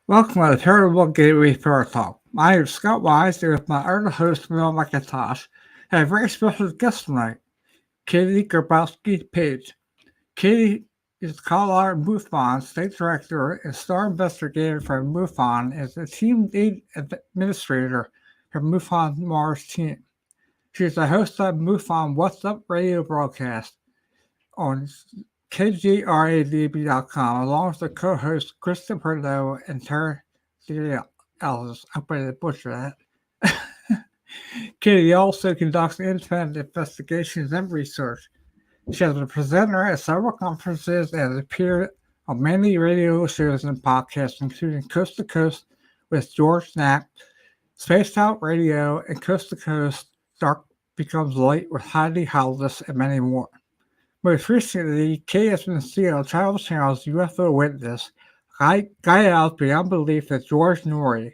Welcome to the Paranormal Gateway ParaTalk. My name is Scott Wise, and with my other host, Mel McIntosh, I have a very special guest tonight, Katie Griboski Paige. Katie is Colorado MUFON State Director and Star Investigator for MUFON and is the Team Lead Administrator for MUFON Mars team. She is the host of MUFON What's Up radio broadcast on KGRADB.com, along with the co-hosts Chris Deperno and Tara Diulus. I'm going to butcher that. Katie also conducts independent investigations and research. She has been a presenter at several conferences and has appeared on many radio shows and podcasts, including Coast to Coast with George Knapp, Spaced Out Radio, and Coast to Coast Dark Becomes Light with Heidi Hollis, and many more. Most recently, Kay has been seen on Travel Channels UFO Witness, Gaia beyond belief that George Noory,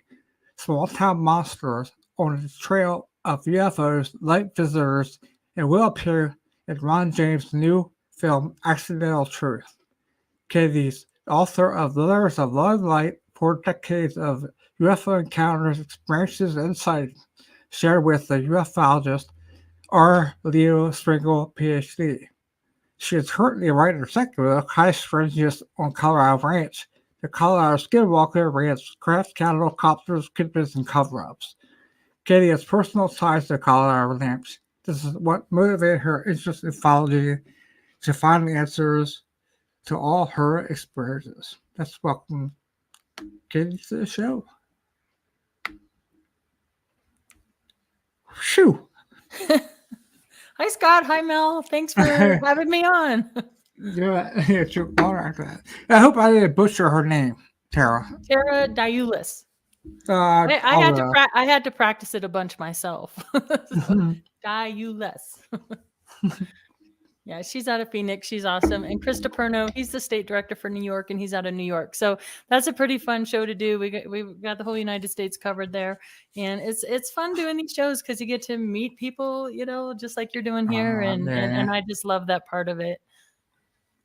small-town monsters on the trail of UFOs, light visitors, and will appear in Ron James' new film, Accidental Truth. Katie's author of Letters of Love and Light, 4 decades of UFO encounters, experiences, and sightings, shared with the ufologist R. Leo Springle, Ph.D. She is currently writing her second book, High Strangeness on Colorado Ranch, the Colorado Skinwalker Ranch, craft cattle, copters, kidnappings, and cover-ups. Katie has personal ties to Colorado Ranch. This is what motivated her interest in ufology to find answers to all her experiences. Let's welcome Katie to the show. Shoo! Hi, Scott. Hi, Mel. Thanks for having me on. Yeah, it's your honor. I hope I didn't butcher her name, Tara. Tara Diulus. I had to practice it a bunch myself. Diulus. Yeah, she's out of Phoenix. She's awesome. And Chris Deperno, he's the state director for New York, and he's out of New York. So that's a pretty fun show to do. We've got the whole United States covered there, and it's fun doing these shows because you get to meet people, just like you're doing here, and I just love that part of it.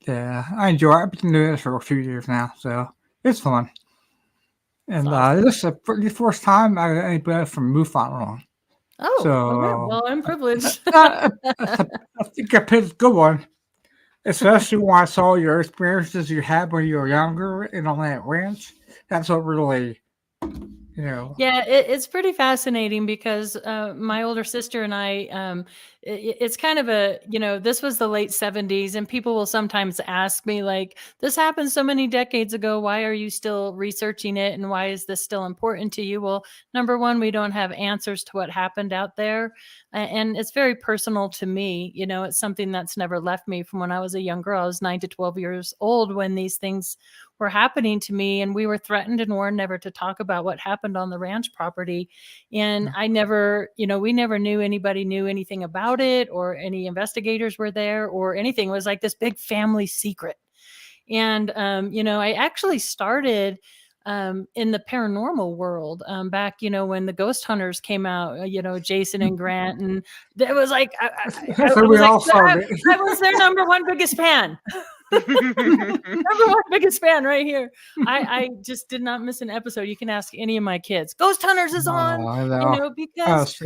Yeah, I enjoy it. I've been doing this for a few years now, so it's fun. And awesome. This is the first time I got anybody from MUFON on. Oh, so, okay. Well, I'm privileged. I think I picked a good one, especially when I saw your experiences you had when you were younger and on that ranch. That's what really, Yeah, it's pretty fascinating because my older sister and I, it's kind of this was the late 70s, and people will sometimes ask me, like, this happened so many decades ago. Why are you still researching it? And why is this still important to you? Well, number one, we don't have answers to what happened out there. And it's very personal to me. It's something that's never left me from when I was a young girl. I was 9 to 12 years old when these things were happening to me, and we were threatened and warned never to talk about what happened on the ranch property. And I never, we never knew anybody knew anything about it, or any investigators were there or anything. It was like this big family secret. And, I actually started in the paranormal world back, when the ghost hunters came out, Jason and Grant, and it was like, I was their number one biggest fan. Number one biggest fan right here. I just did not miss an episode. You can ask any of my kids. Ghost Hunters is on, because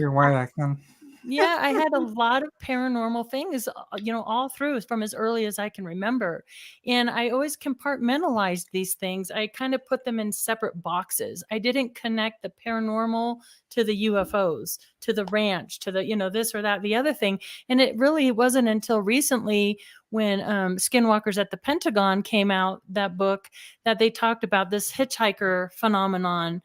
yeah, I had a lot of paranormal things, all through from as early as I can remember. And I always compartmentalized these things. I kind of put them in separate boxes. I didn't connect the paranormal to the UFOs, to the ranch, to the, this or that, the other thing. And it really wasn't until recently when Skinwalkers at the Pentagon came out, that book, that they talked about this hitchhiker phenomenon,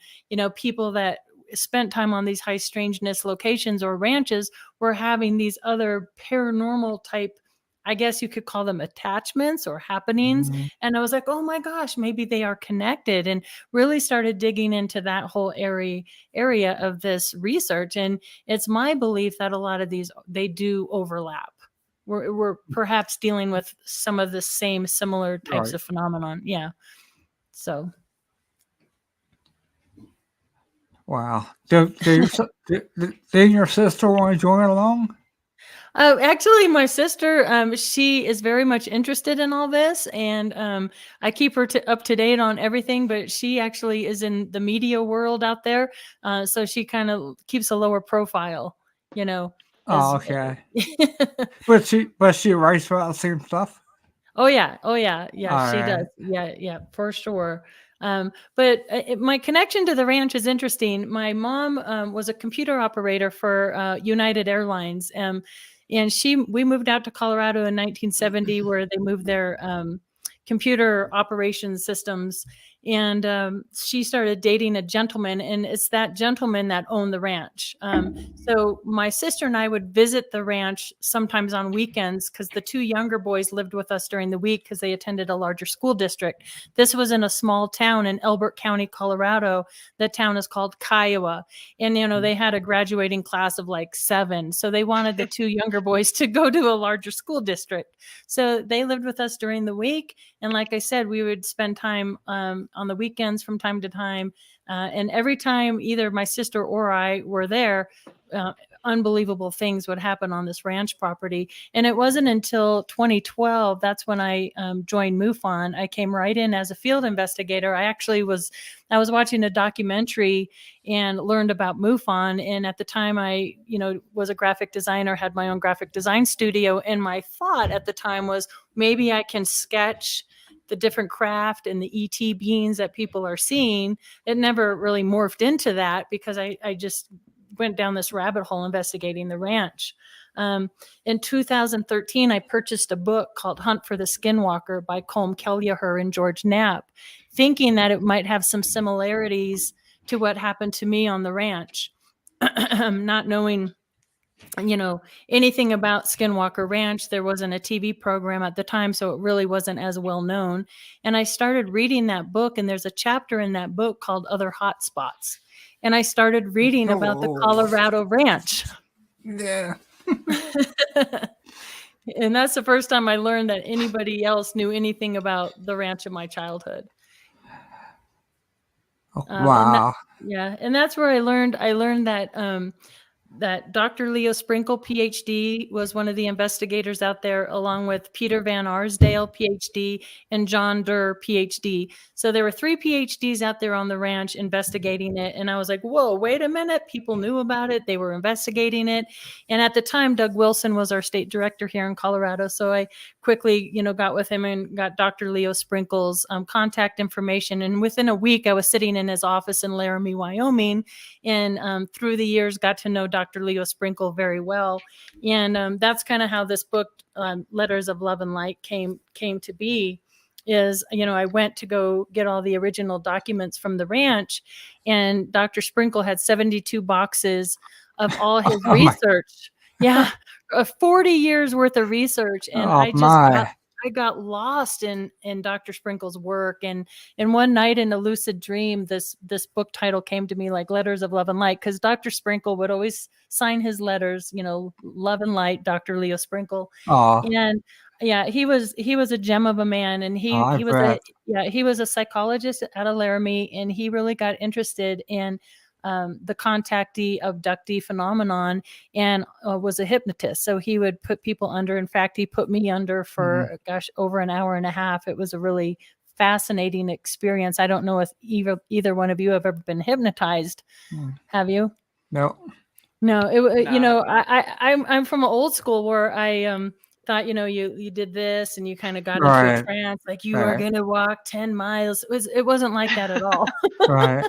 people that spent time on these high strangeness locations or ranches were having these other paranormal type, I guess you could call them attachments or happenings. Mm-hmm. And I was like, oh my gosh, maybe they are connected, and really started digging into that whole area of this research. And it's my belief that a lot of these, they do overlap. We're perhaps dealing with some of the same similar types of phenomenon. Yeah. So. Wow. Did your sister want to join along? Actually, my sister, she is very much interested in all this, and I keep her up to date on everything. But she actually is in the media world out there, so she kind of keeps a lower profile, you know. Oh, As okay. But she writes about the same stuff. Oh yeah. Oh yeah. Yeah, All she does. right. Yeah, yeah, for sure. But my connection to the ranch is interesting. My mom was a computer operator for United Airlines, and we moved out to Colorado in 1970, where they moved their computer operations systems, and she started dating a gentleman, and it's that gentleman that owned the ranch. So my sister and I would visit the ranch sometimes on weekends, because the two younger boys lived with us during the week because they attended a larger school district. This was in a small town in Elbert County, Colorado. The town is called Kiowa. And, they had a graduating class of like 7. So they wanted the two younger boys to go to a larger school district. So they lived with us during the week. And like I said, we would spend time on the weekends from time to time. And every time either my sister or I were there, unbelievable things would happen on this ranch property. And it wasn't until 2012, that's when I joined MUFON. I came right in as a field investigator. I was watching a documentary and learned about MUFON. And at the time I, was a graphic designer, had my own graphic design studio. And my thought at the time was, maybe I can sketch the different craft and the ET beings that people are seeing. It never really morphed into that, because I just went down this rabbit hole investigating the ranch. In 2013, I purchased a book called Hunt for the Skinwalker by Colm Kelleher and George Knapp, thinking that it might have some similarities to what happened to me on the ranch. Not knowing anything about Skinwalker Ranch. There wasn't a TV program at the time, so it really wasn't as well known. And I started reading that book, and there's a chapter in that book called Other Hotspots. And I started reading about the Colorado Ranch. Yeah. And that's the first time I learned that anybody else knew anything about the ranch in my childhood. Wow. And that's where I learned that Dr. Leo Sprinkle, Ph.D., was one of the investigators out there, along with Peter Van Arsdale, Ph.D., and John Durr, Ph.D. So there were 3 PhDs out there on the ranch investigating it. And I was like, whoa, wait a minute. People knew about it. They were investigating it. And at the time, Doug Wilson was our state director here in Colorado. So I quickly, got with him and got Dr. Leo Sprinkle's contact information. And within a week, I was sitting in his office in Laramie, Wyoming. And through the years, got to know Dr. Leo Sprinkle very well. And that's kind of how this book, Letters of Love and Light, came to be. Is, I went to go get all the original documents from the ranch, and Dr. Sprinkle had 72 boxes of all his research. Yeah, 40 years worth of research. And I got lost in Dr. Sprinkle's work. And one night in a lucid dream, this book title came to me, like Letters of Love and Light, because Dr. Sprinkle would always sign his letters, Love and Light, Dr. Leo Sprinkle. And yeah, he was a gem of a man. And he was a psychologist out of Laramie, and he really got interested in the contactee abductee phenomenon, and was a hypnotist. So he would put people under. In fact, he put me under for over an hour and a half. It was a really fascinating experience. I don't know if either one of you have ever been hypnotized. Have you? No. I'm from an old school where I thought, you did this and you kind of got into a trance, like you are going to walk 10 miles. It wasn't like that at all. Right.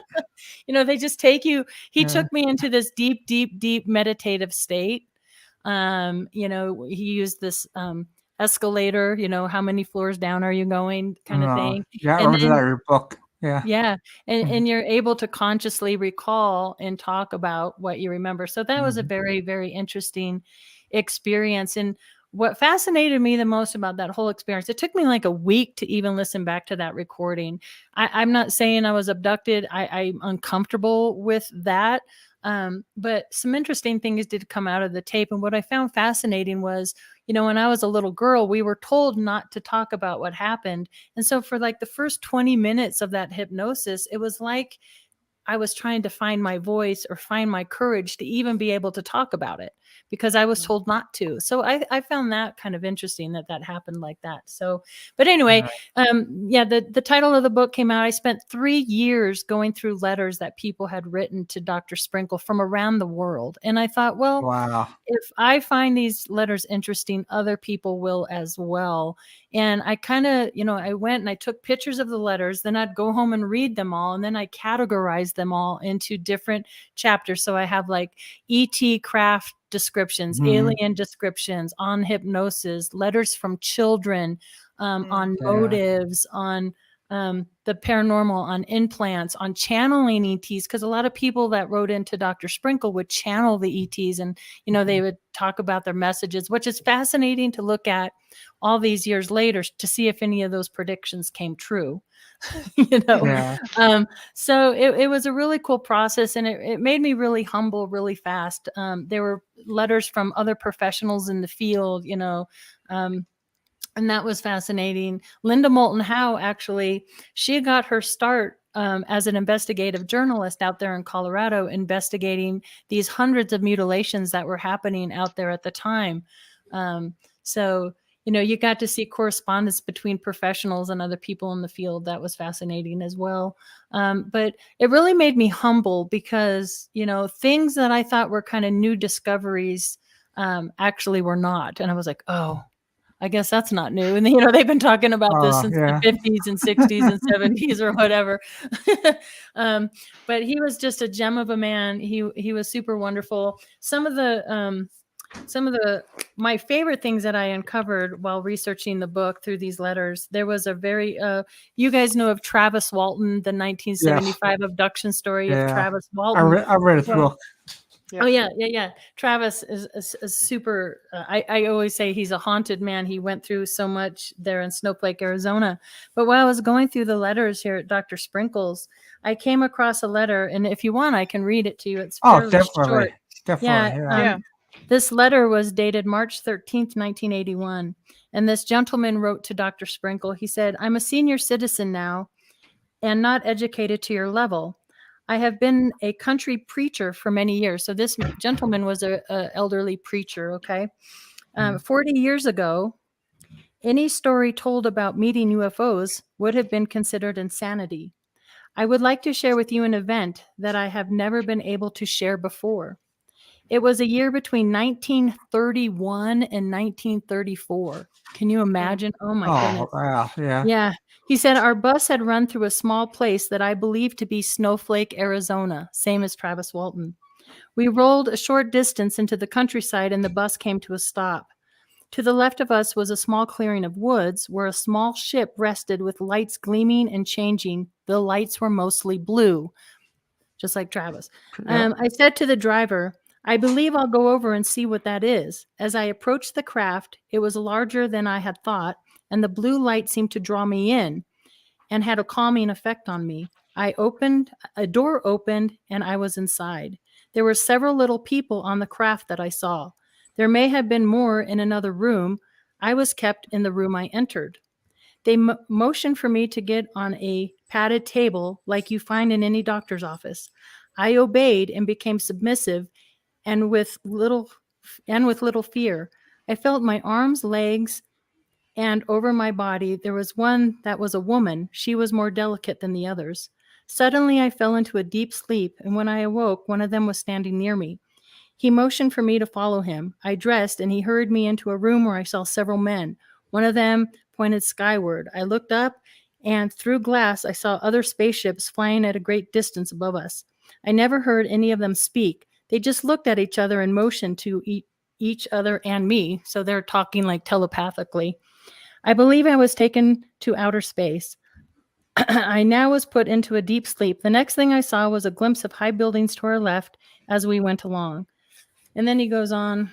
They just take you. He took me into this deep, deep, deep meditative state. He used this escalator, how many floors down are you going, kind of thing. Yeah, I remember that in your book. Yeah. Yeah. And you're able to consciously recall and talk about what you remember. So that was a very, very interesting experience. And what fascinated me the most about that whole experience, it took me like a week to even listen back to that recording. I'm not saying I was abducted. I'm uncomfortable with that. But some interesting things did come out of the tape. And what I found fascinating was, when I was a little girl, we were told not to talk about what happened. And so for like the first 20 minutes of that hypnosis, it was like I was trying to find my voice or find my courage to even be able to talk about it because I was told not to. So I found that kind of interesting that happened like that. So, but anyway, the title of the book came out. I spent 3 years going through letters that people had written to Dr. Sprinkle from around the world. And I thought, well, Wow. if I find these letters interesting, other people will as well. And I kind of, I went and I took pictures of the letters, then I'd go home and read them all. And then I categorized them all into different chapters. So I have like ET craft descriptions, alien descriptions, on hypnosis, letters from children, on motives, on the paranormal, on implants, on channeling ETs, because a lot of people that wrote into Dr. Sprinkle would channel the ETs, and they would talk about their messages, which is fascinating to look at all these years later to see if any of those predictions came true. So it was a really cool process, and it made me really humble really fast. There were letters from other professionals in the field, and that was fascinating. Linda Moulton Howe, actually, she got her start as an investigative journalist out there in Colorado, investigating these hundreds of mutilations that were happening out there at the time. So you got to see correspondence between professionals and other people in the field. That was fascinating as well. But it really made me humble because, things that I thought were kind of new discoveries actually were not. And I was like, oh, I guess that's not new. And, they've been talking about this since the 50s and 60s and 70s or whatever. But he was just a gem of a man. He was super wonderful. Some of my favorite things that I uncovered while researching the book through these letters, there was a very, you guys know of Travis Walton, the 1975 abduction story of Travis Walton. I read his book. Yeah. Oh yeah. Travis is super. I always say he's a haunted man. He went through so much there in Snowflake, Arizona. But while I was going through the letters here at Dr. Sprinkle's, I came across a letter, and if you want, I can read it to you. It's fairly short. Definitely. This letter was dated March 13th, 1981, and this gentleman wrote to Dr. Sprinkle. He said, "I'm a senior citizen now, and not educated to your level. I have been a country preacher for many years." So this gentleman was a elderly preacher, okay? 40 years ago, any story told about meeting UFOs would have been considered insanity. I would like to share with you an event that I have never been able to share before. It was a year between 1931 and 1934. Can you imagine? Oh my goodness. Wow. Yeah. Yeah. He said, our bus had run through a small place that I believe to be Snowflake, Arizona, same as Travis Walton. We rolled a short distance into the countryside and the bus came to a stop. To the left of us was a small clearing of woods where a small ship rested with lights gleaming and changing. The lights were mostly blue, just like Travis. I said to the driver, I believe I'll go over and see what that is. As I approached the craft, it was larger than I had thought, and the blue light seemed to draw me in and had a calming effect on me. A door opened, and I was inside. There were several little people on the craft that I saw. There may have been more in another room. I was kept in the room I entered. They motioned for me to get on a padded table like you find in any doctor's office. I obeyed and became submissive and with little fear. I felt my arms, legs, and over my body. There was one that was a woman. She was more delicate than the others. Suddenly, I fell into a deep sleep, and when I awoke, one of them was standing near me. He motioned for me to follow him. I dressed, and he hurried me into a room where I saw several men. One of them pointed skyward. I looked up, and through glass, I saw other spaceships flying at a great distance above us. I never heard any of them speak. They just looked at each other and motioned to each other and me, so they're talking like telepathically. I believe I was taken to outer space. I now was put into a deep sleep. The next thing I saw was a glimpse of high buildings to our left as we went along. And then he goes on.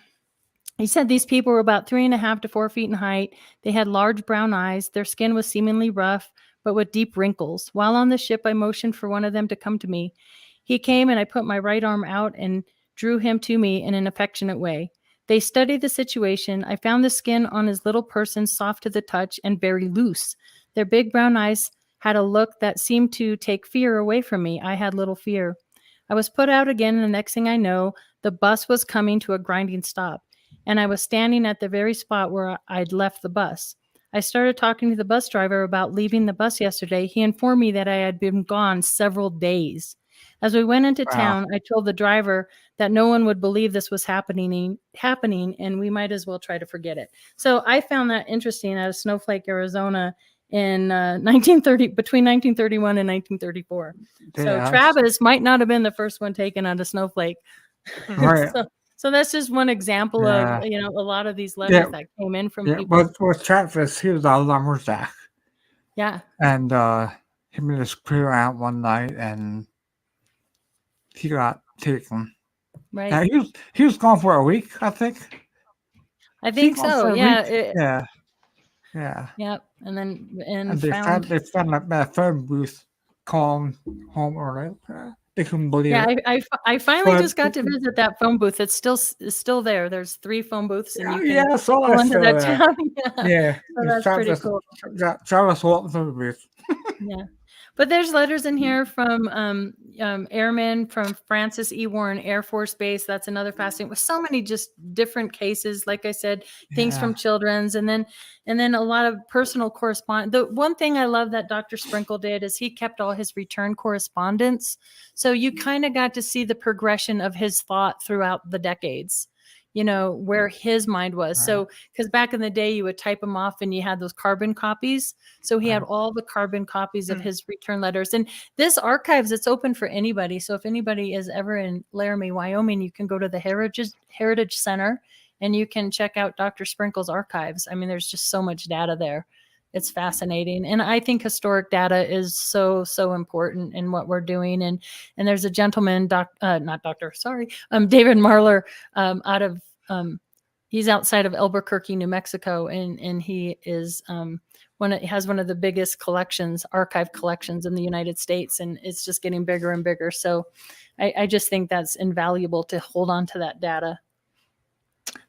He said these people were about 3.5 to 4 feet in height. They had large brown eyes. Their skin was seemingly rough, but with deep wrinkles. While on the ship, I motioned for one of them to come to me. He came, and I put my right arm out and drew him to me in an affectionate way. They studied the situation. I found the skin on his little person soft to the touch and very loose. Their big brown eyes had a look that seemed to take fear away from me. I had little fear. I was put out again, and the next thing I know, the bus was coming to a grinding stop, and I was standing at the very spot where I'd left the bus. I started talking to the bus driver about leaving the bus yesterday. He informed me that I had been gone several days. As we went into town, I told the driver that no one would believe this was happening, and we might as well try to forget it. So I found that interesting out of Snowflake, Arizona, in 1930, between 1931 and 1934. So Travis might not have been the first one taken out of Snowflake. Right. So that's just one example of, a lot of these letters that came in from people. But with Travis, he was a lumberjack. Yeah. And him and his crew out one night, and he got taken. Right. Yeah, he was gone for a week, I think. I think so. Yeah. Yeah. Yep. And then they found that phone booth calling home, or they couldn't believe it. I finally just got to visit that phone booth. It's still there. There's 3 phone booths, and you can go into that town. Yeah. So that's pretty cool. Travis Walton phone booth. Yeah. But there's letters in here from airmen from Francis E. Warren Air Force Base. That's another fascinating, with so many just different cases. Like I said, things from children's, and then a lot of personal correspondence. The one thing I love that Dr. Sprinkle did is he kept all his return correspondence. So you kind of got to see the progression of his thought throughout the decades, where his mind was. Right. So, because back in the day, you would type them off and you had those carbon copies. So he had all the carbon copies of his return letters. And this archives, it's open for anybody. So if anybody is ever in Laramie, Wyoming, you can go to the Heritage Center and you can check out Dr. Sprinkle's archives. I mean, there's just so much data there. It's fascinating. And I think historic data is so, so important in what we're doing. And there's a gentleman, David Marler, he's outside of Albuquerque, New Mexico. And he is, has one of the biggest archive collections in the United States. And it's just getting bigger and bigger. So I just think that's invaluable to hold on to that data.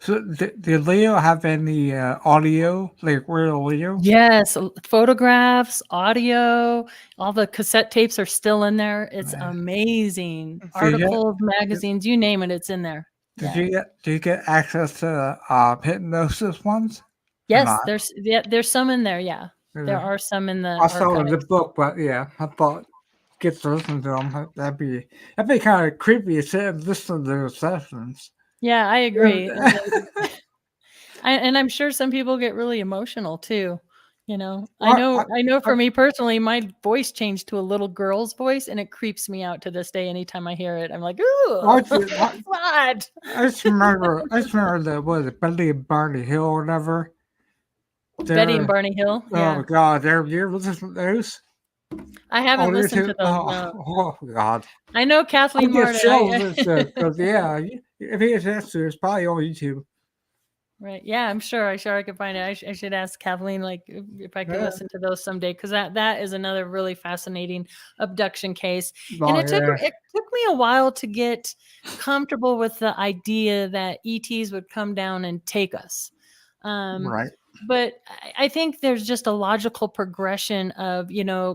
So did Leo have any audio, like real Leo? Yes, photographs, audio, all the cassette tapes are still in there. It's amazing. Articles, magazines, you name it, it's in there. Did you get access to hypnosis ones? Yes, there's some in there. Yeah, there are some in the. I saw the book, but I thought get to listen to them. That'd be kind of creepy to listen to those sessions. Yeah, I agree. And I'm sure some people get really emotional too. I know for me personally, my voice changed to a little girl's voice, and it creeps me out to this day. Anytime I hear it, I'm like, ooh, what? I just remember the, what is it, Betty and Barney Hill or whatever. Betty and Barney Hill. Oh God, you listen to those? I haven't listened to those. Oh God! I know Kathleen Martin. Because if he has to, it's probably on YouTube. Right. Yeah, I'm sure I could find it. I should ask Kathleen, like, if I could listen to those someday, because that is another really fascinating abduction case. And it took me a while to get comfortable with the idea that ETs would come down and take us. Right. But I think there's just a logical progression of,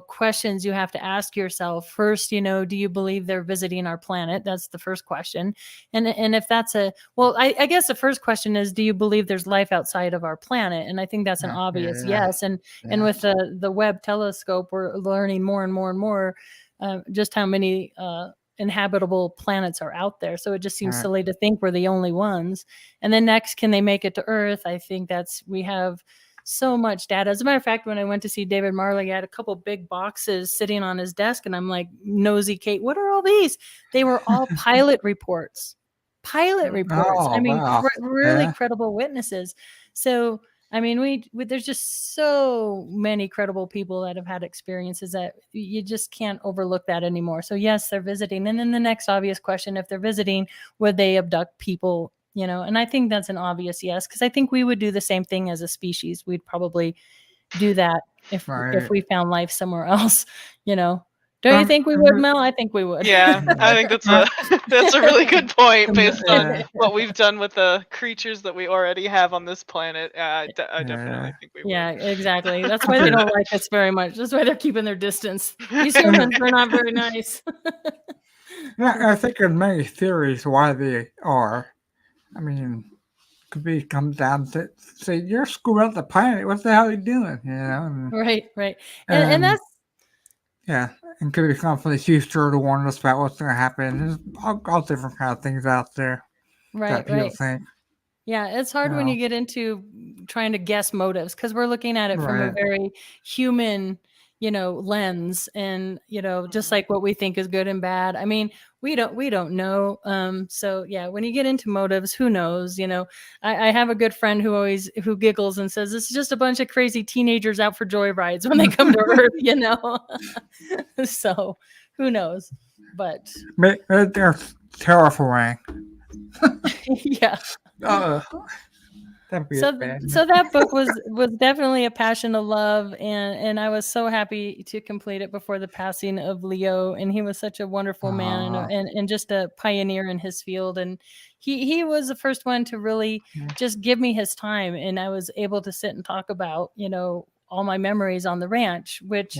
questions you have to ask yourself. First, do you believe they're visiting our planet? That's the first question. And if that's I guess the first question is, do you believe there's life outside of our planet? And I think that's an obvious yes. And with the Webb telescope, we're learning more and more and more just how many inhabitable planets are out there. So it just seems silly to think we're the only ones. And then next, can they make it to Earth? I think we have so much data. As a matter of fact, when I went to see David Marley, I had a couple big boxes sitting on his desk, and I'm like, nosy Kate, what are all these? They were all pilot reports. Really credible witnesses. So I mean, there's just so many credible people that have had experiences that you just can't overlook that anymore. So yes, they're visiting. And then the next obvious question, if they're visiting, would they abduct people? And I think that's an obvious yes, because I think we would do the same thing as a species. We'd probably do that if we found life somewhere else, Don't you think we would, Mel? I think we would. Yeah, I think that's a really good point based on what we've done with the creatures that we already have on this planet. I definitely think we would. Yeah, exactly. That's why they don't like us very much. That's why they're keeping their distance. These humans are not very nice. Yeah, I think there's many theories why they are. I mean, could be comes down to say you're screwing up the planet. What the hell are you doing? You know? And, right. And that's and could be come from the future to warn us about what's going to happen. There's all different kind of things out there that people think. Yeah, it's hard when you get into trying to guess motives because we're looking at it from a very human, lens, and just like what we think is good and bad. I mean, we don't know. So yeah, when you get into motives, who knows? I have a good friend who giggles and says it's just a bunch of crazy teenagers out for joyrides when they come to Earth. So who knows? But they're terrifying. Yeah. So that book was definitely a passion of love, and I was so happy to complete it before the passing of Leo, and he was such a wonderful man and just a pioneer in his field, and he was the first one to really just give me his time, and I was able to sit and talk about all my memories on the ranch, which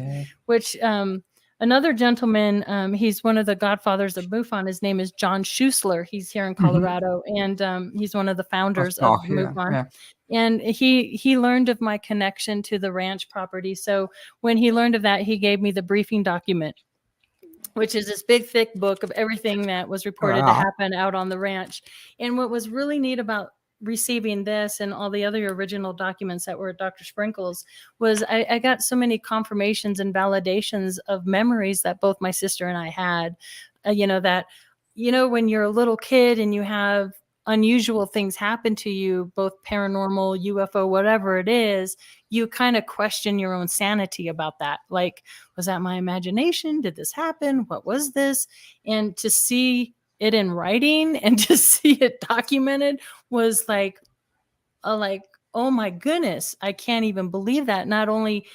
another gentleman, he's one of the godfathers of MUFON. His name is John Schuessler. He's here in Colorado, and he's one of the founders of MUFON. Yeah. And he learned of my connection to the ranch property. So when he learned of that, he gave me the briefing document, which is this big, thick book of everything that was reported to happen out on the ranch. And what was really neat about receiving this and all the other original documents that were at Dr. Sprinkle's was I got so many confirmations and validations of memories that both my sister and I had, when you're a little kid and you have unusual things happen to you, both paranormal, UFO, whatever it is, you kind of question your own sanity about that. Like, was that my imagination? Did this happen? What was this? And to see it in writing and to see it documented was like, oh my goodness, I can't even believe that. Not only,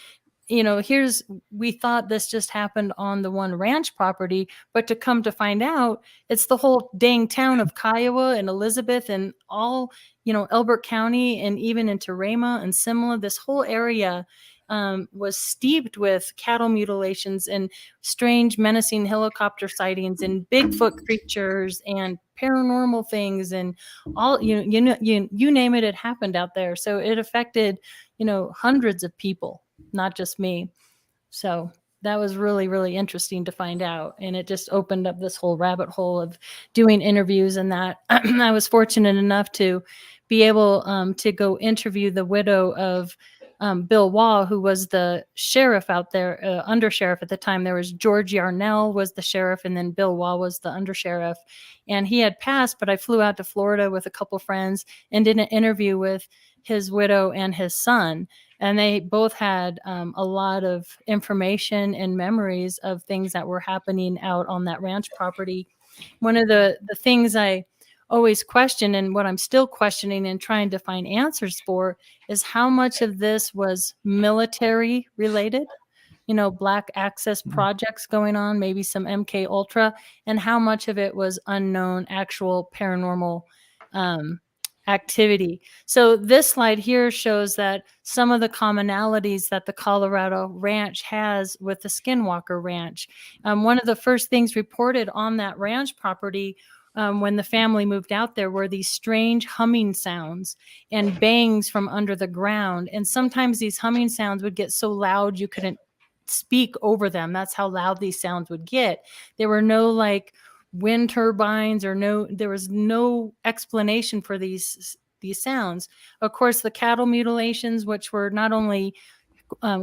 we thought this just happened on the one ranch property, but to come to find out, it's the whole dang town of Kiowa and Elizabeth and all, Elbert County and even into Rama and Simla, this whole area was steeped with cattle mutilations and strange, menacing helicopter sightings and Bigfoot creatures and paranormal things and all, you name it, it happened out there. So it affected, hundreds of people, not just me. So that was really, really interesting to find out. And it just opened up this whole rabbit hole of doing interviews and that. I was fortunate enough to be able to go interview the widow of Bill Waugh, who was the sheriff out there, undersheriff at the time. There was George Yarnell was the sheriff, and then Bill Waugh was the undersheriff. And he had passed, but I flew out to Florida with a couple friends and did an interview with his widow and his son. And they both had a lot of information and memories of things that were happening out on that ranch property. One of the things I always question, and what I'm still questioning and trying to find answers for, is how much of this was military related, black access projects going on, maybe some MK Ultra, and how much of it was unknown actual paranormal activity. So this slide here shows that some of the commonalities that the Colorado Ranch has with the Skinwalker Ranch. One of the first things reported on that ranch property when the family moved out there were these strange humming sounds and bangs from under the ground. And sometimes these humming sounds would get so loud you couldn't speak over them. That's how loud these sounds would get. There were no wind turbines there was no explanation for these sounds. Of course, the cattle mutilations, which were not only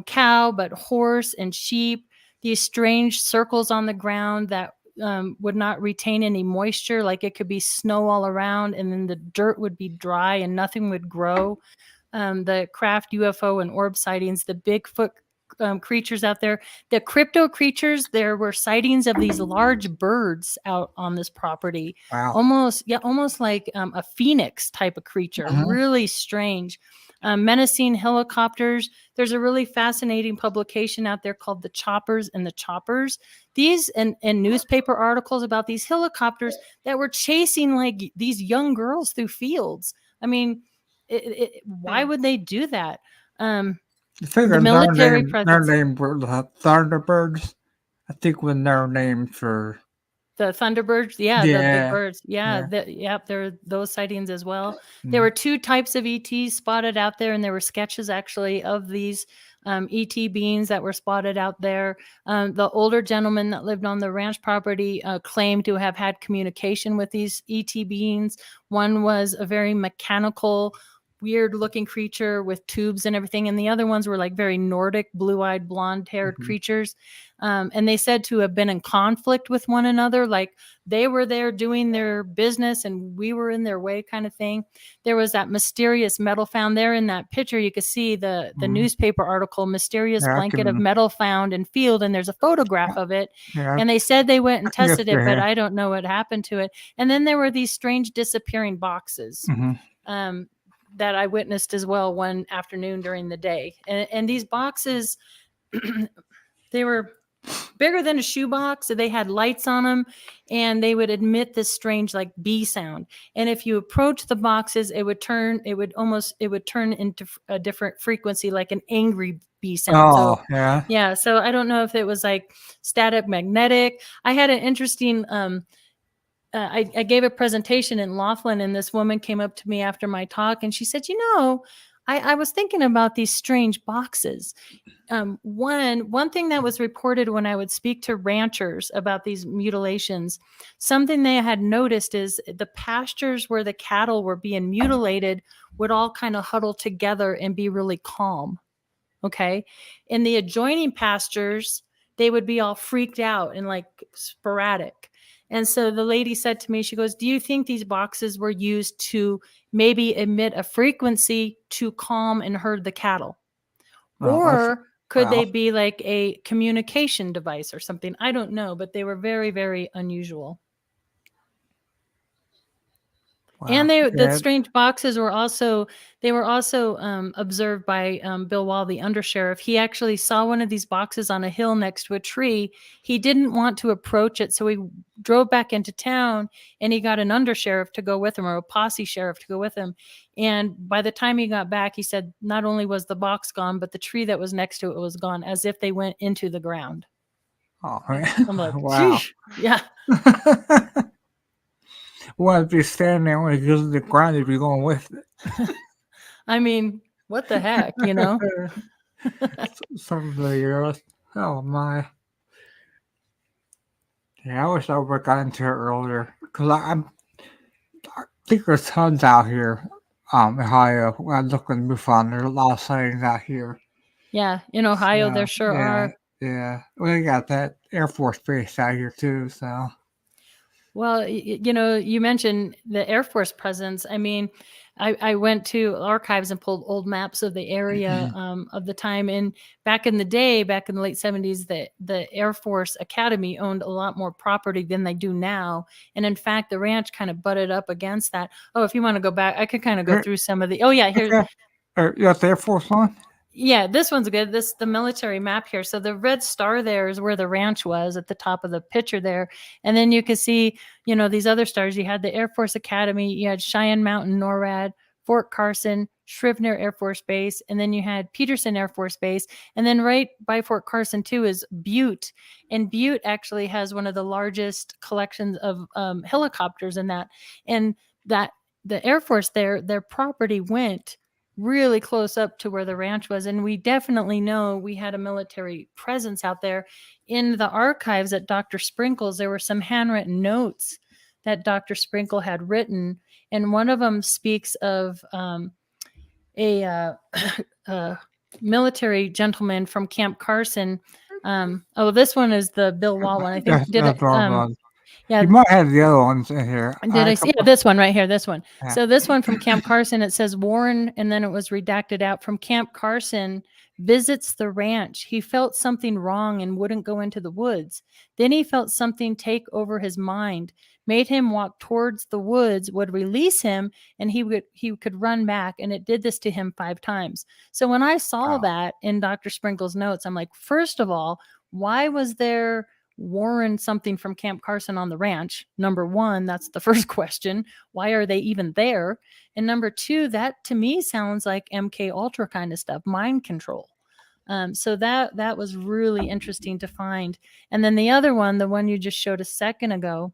cow, but horse and sheep, these strange circles on the ground that would not retain any moisture, like it could be snow all around and then the dirt would be dry and nothing would grow. The craft UFO and orb sightings, the Bigfoot creatures out there. The crypto creatures, there were sightings of these large birds out on this property. Wow. Almost like a phoenix type of creature. Really strange. Menacing helicopters. There's a really fascinating publication out there called The Choppers and the Choppers. These and newspaper articles about these helicopters that were chasing like these young girls through fields. I mean, why would they do that? The military presence. Their name were the Thunderbirds. I think when their name for the Thunderbirds, the big birds, there are those sightings as well. There were 2 types of ETs spotted out there, and there were sketches actually of these ET beings that were spotted out there. The older gentleman that lived on the ranch property claimed to have had communication with these ET beings. One was a very mechanical, weird-looking creature with tubes and everything, and the other ones were like very Nordic, blue-eyed, blonde-haired creatures. And they said to have been in conflict with one another, like they were there doing their business and we were in their way kind of thing. There was that mysterious metal found there in that picture. You could see the newspaper article, mysterious blanket of metal found in field, and there's a photograph of it. And they said they went and tested it, but I don't know what happened to it. And then there were these strange disappearing boxes. That I witnessed as well one afternoon during the day. And these boxes, they were bigger than a shoebox. So they had lights on them, and they would emit this strange like bee sound. And if you approach the boxes, it would turn into a different frequency, like an angry bee sound. So I don't know if it was like static magnetic. I had an interesting, I gave a presentation in Laughlin, and this woman came up to me after my talk, and she said, I was thinking about these strange boxes. One thing that was reported when I would speak to ranchers about these mutilations, something they had noticed is the pastures where the cattle were being mutilated would all kind of huddle together and be really calm. Okay. In the adjoining pastures, they would be all freaked out and like sporadic. And so the lady said to me, she goes, do you think these boxes were used to maybe emit a frequency to calm and herd the cattle? Or could they be like a communication device or something? I don't know, but they were very, very unusual. Wow. And the strange boxes were also observed by Bill Wall, the undersheriff. He actually saw one of these boxes on a hill next to a tree. He didn't want to approach it, so he drove back into town, and he got an undersheriff to go with him, or a posse sheriff to go with him. And by the time he got back, he said not only was the box gone, but the tree that was next to it was gone, as if they went into the ground. Oh, man. I'm like, wow. Yeah. Well, if you're standing there when it goes to the ground, you'd be going with it. I mean, what the heck, Some of the years. Oh, my. Yeah, I wish I would have got into it earlier. Because I think there's tons out here in Ohio. When I look on MUFON, there's a lot of sightings out here. Yeah, in Ohio, there sure are. Yeah. We got that Air Force base out here, too, so... Well, you mentioned the Air Force presence. I mean, I went to archives and pulled old maps of the area of the time. And back in the day, back in the late 70s, the Air Force Academy owned a lot more property than they do now. And in fact, the ranch kind of butted up against that. Oh, if you want to go back, I could kind of go through some of the... Oh, yeah, here's... You got the Air Force one? Yeah, this one's good. The military map here. So the red star there is where the ranch was at the top of the picture there. And then you can see, these other stars. You had the Air Force Academy, you had Cheyenne Mountain, NORAD, Fort Carson, Shrevner Air Force Base, and then you had Peterson Air Force Base. And then right by Fort Carson too is Butte. And Butte actually has one of the largest collections of helicopters in that. And that the Air Force there, their property went really close up to where the ranch was. And we definitely know we had a military presence out there. In the archives at Dr. Sprinkle's, there were some handwritten notes that Dr. Sprinkle had written. And one of them speaks of a military gentleman from Camp Carson. This one is the Bill Wall one. I think Yeah. You might have the other ones in here. Did I see this one right here? This one. Yeah. So this one from Camp Carson, it says Warren, and then it was redacted out from Camp Carson visits the ranch. He felt something wrong and wouldn't go into the woods. Then he felt something take over his mind, made him walk towards the woods, would release him, and he could run back. And it did this to him 5 times. So when I saw that in Dr. Sprinkle's notes, I'm like, first of all, why was there Warren something from Camp Carson on the ranch? Number one, that's the first question. Why are they even there? And number two, that to me sounds like MK Ultra kind of stuff, mind control. So that was really interesting to find. And then the other one, the one you just showed a second ago,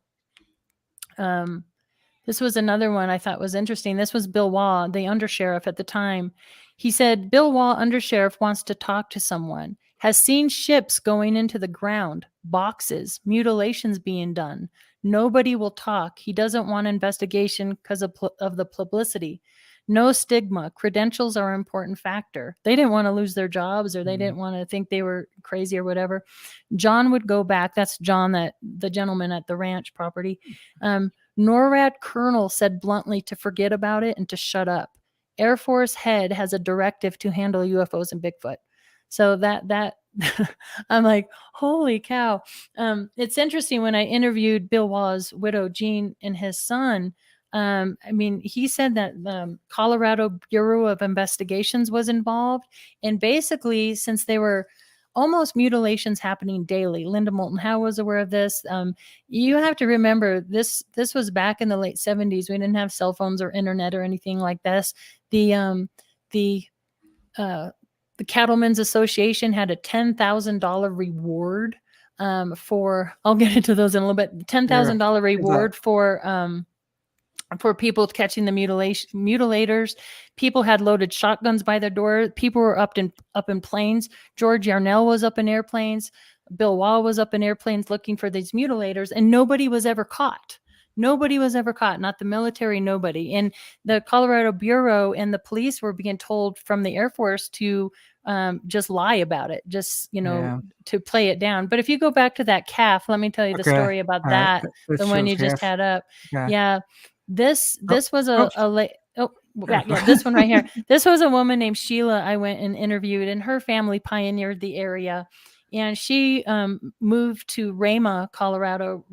this was another one I thought was interesting. This was Bill Waugh, the undersheriff at the time. He said, Bill Waugh, undersheriff, wants to talk to someone. Has seen ships going into the ground, boxes, mutilations being done. Nobody will talk. He doesn't want investigation because of the publicity. No stigma. Credentials are an important factor. They didn't want to lose their jobs, or they didn't want to think they were crazy or whatever. John would go back. That's John, the gentleman at the ranch property. NORAD colonel said bluntly to forget about it and to shut up. Air Force head has a directive to handle UFOs and Bigfoot. So that I'm like, holy cow. It's interesting, when I interviewed Bill Waugh's widow, Jean, and his son, I mean, he said that the Colorado Bureau of Investigations was involved. And basically, since they were almost mutilations happening daily, Linda Moulton Howe was aware of this. You have to remember, this was back in the late 70s. We didn't have cell phones or internet or anything like this. The Cattlemen's Association had a $10,000 reward for, I'll get into those in a little bit, $10,000 reward for people catching the mutilators. People had loaded shotguns by their door. People were up in planes. George Yarnell was up in airplanes. Bill Waugh was up in airplanes looking for these mutilators, and nobody was ever caught. Nobody was ever caught, not the military, nobody. And the Colorado Bureau and the police were being told from the Air Force to just lie about it, just, to play it down. But if you go back to that calf, let me tell you the story about that, the one you just had up. Yeah. This was this one right here. This was a woman named Sheila I went and interviewed, and her family pioneered the area. And she moved to Rama, Colorado,